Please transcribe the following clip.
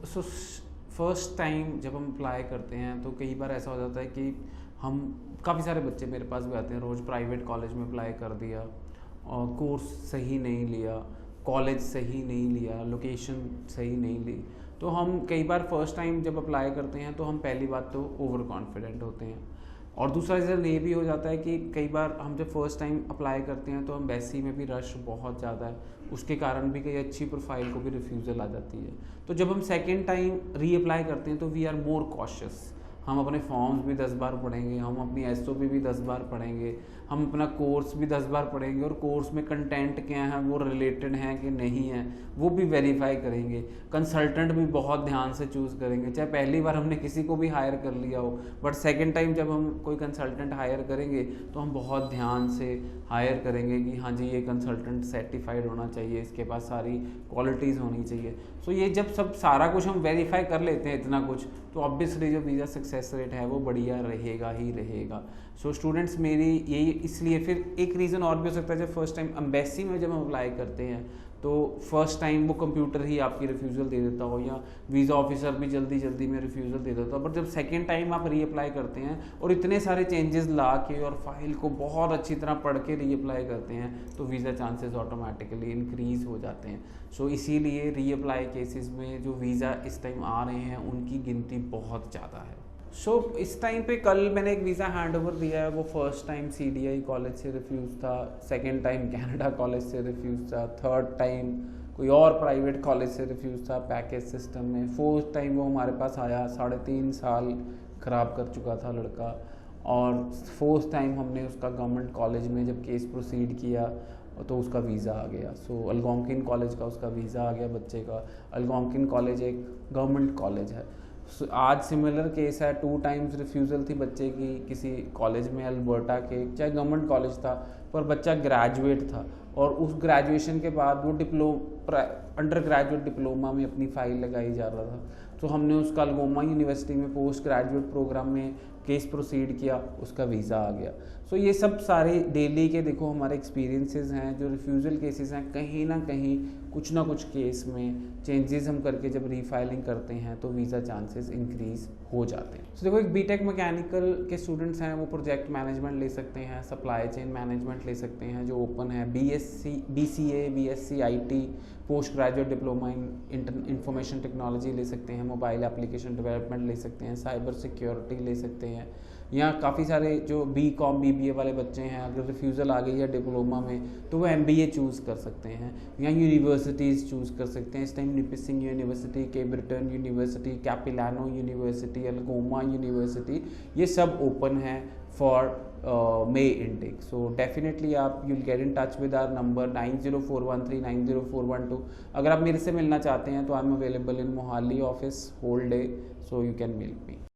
So first time जब हम apply करते हैं तो कई बार ऐसा हो जाता है कि हम काफ़ी सारे बच्चे मेरे पास भी आते हैं, रोज़ प्राइवेट कॉलेज में अप्लाई कर दिया और कोर्स सही नहीं लिया, कॉलेज सही नहीं लिया, लोकेशन सही नहीं ली। तो हम कई बार फर्स्ट टाइम जब अप्लाई करते हैं तो हम पहली बात तो ओवर कॉन्फिडेंट होते हैं, और दूसरा रीज़न ये भी हो जाता है कि कई बार हम जब फर्स्ट टाइम अप्लाई करते हैं तो हम वैसी में भी रश बहुत ज़्यादा है, उसके कारण भी कई अच्छी प्रोफाइल को भी रिफ्यूज़ल आ जाती है। तो जब हम सेकेंड टाइम री अप्लाई करते हैं तो वी आर मोर कॉशियस, हम अपने फॉर्म्स भी 10 बार पढ़ेंगे, हम अपनी एसओपी भी 10 बार पढ़ेंगे, हम अपना कोर्स भी 10 बार पढ़ेंगे, और कोर्स में कंटेंट क्या है, वो रिलेटेड हैं कि नहीं है, वो भी वेरीफाई करेंगे। कंसल्टेंट भी बहुत ध्यान से चूज़ करेंगे, चाहे पहली बार हमने किसी को भी हायर कर लिया हो, बट सेकेंड टाइम जब हम कोई कंसल्टेंट हायर करेंगे तो हम बहुत ध्यान से हायर करेंगे कि हाँ जी ये कंसल्टेंट सर्टिफाइड होना चाहिए, इसके पास सारी क्वालिटीज़ होनी चाहिए। सो ये जब सब सारा कुछ हम वेरीफाई कर लेते हैं इतना कुछ, तो ऑब्वियसली जो वीज़ा सक्सेस रेट है वो बढ़िया रहेगा ही रहेगा। सो स्टूडेंट्स मेरी यही, इसलिए फिर एक रीज़न और भी हो सकता है, जब फर्स्ट टाइम एम्बेसी में जब हम अप्लाई करते हैं तो फर्स्ट टाइम वो कंप्यूटर ही आपकी रिफ्यूज़ल दे देता हो, या वीज़ा ऑफिसर भी जल्दी जल्दी में रिफ्यूज़ल दे देता हो। बट जब सेकेंड टाइम आप री अप्लाई करते हैं और इतने सारे चेंजेस ला के और फाइल को बहुत अच्छी तरह पढ़ के री अप्लाई करते हैं तो वीज़ा चांसेस ऑटोमेटिकली इंक्रीज़ हो जाते हैं। सो इसीलिए री अप्लाई केसेस में जो वीज़ा इस टाइम आ रहे हैं उनकी गिनती बहुत ज़्यादा है। सो इस टाइम पे कल मैंने एक वीज़ा हैंड ओवर दिया है, वो फर्स्ट टाइम CDI कॉलेज से रिफ्यूज़ था, सेकेंड टाइम कनाडा कॉलेज से रिफ्यूज़ था, थर्ड टाइम कोई और प्राइवेट कॉलेज से रिफ्यूज़ था पैकेज सिस्टम में, फोर्थ टाइम वो हमारे पास आया, 3.5 साल ख़राब कर चुका था लड़का, और फोर्थ टाइम हमने उसका गवर्नमेंट कॉलेज में जब केस प्रोसीड किया तो उसका वीज़ा आ गया। सो अल्गोंकिन कॉलेज का उसका वीज़ा आ गया बच्चे का। अल्गोंकिन कॉलेज एक गवर्नमेंट कॉलेज है। आज सिमिलर केस है, 2 टाइम्स रिफ्यूज़ल थी बच्चे की किसी कॉलेज में अल्बर्टा के, चाहे गवर्नमेंट कॉलेज था, पर बच्चा ग्रेजुएट था और उस ग्रेजुएशन के बाद वो अंडर ग्रेजुएट डिप्लोमा में अपनी फ़ाइल लगाई जा रहा था। तो हमने उसका अल्गोमा यूनिवर्सिटी में पोस्ट ग्रेजुएट प्रोग्राम में केस प्रोसीड किया, उसका वीज़ा आ गया। सो ये सब सारे डेली के देखो हमारे एक्सपीरियंसेस हैं, जो रिफ्यूज़ल केसेस हैं, कहीं ना कहीं कुछ ना कुछ केस में चेंजेस हम करके जब रीफाइलिंग करते हैं तो वीज़ा चांसेस इंक्रीज़ हो जाते हैं। तो देखो एक बीटेक मैकेनिकल के स्टूडेंट्स हैं वो प्रोजेक्ट मैनेजमेंट ले सकते हैं, सप्लाई चेन मैनेजमेंट ले सकते हैं जो ओपन है, BCA BSc IT post graduate diploma in information technology ले सकते हैं, मोबाइल एप्लीकेशन डेवलपमेंट ले सकते हैं, साइबर सिक्योरिटी ले सकते हैं। यहाँ काफ़ी सारे जो BCom BBA वाले बच्चे हैं, अगर रिफ्यूज़ल आ गई है डिप्लोमा में तो वो MBA चूज़ कर सकते हैं। यहाँ यूनिवर्सिटीज़ चूज़ कर सकते हैं, इस time Nipissing University, Cape Breton University, Capilano University, Algoma University, ये सब ओपन है for May intake. So definitely आप you'll get in touch with our number 9041390412। अगर आप मेरे से मिलना चाहते हैं तो I am available in Mohali office whole day, so you can mail me।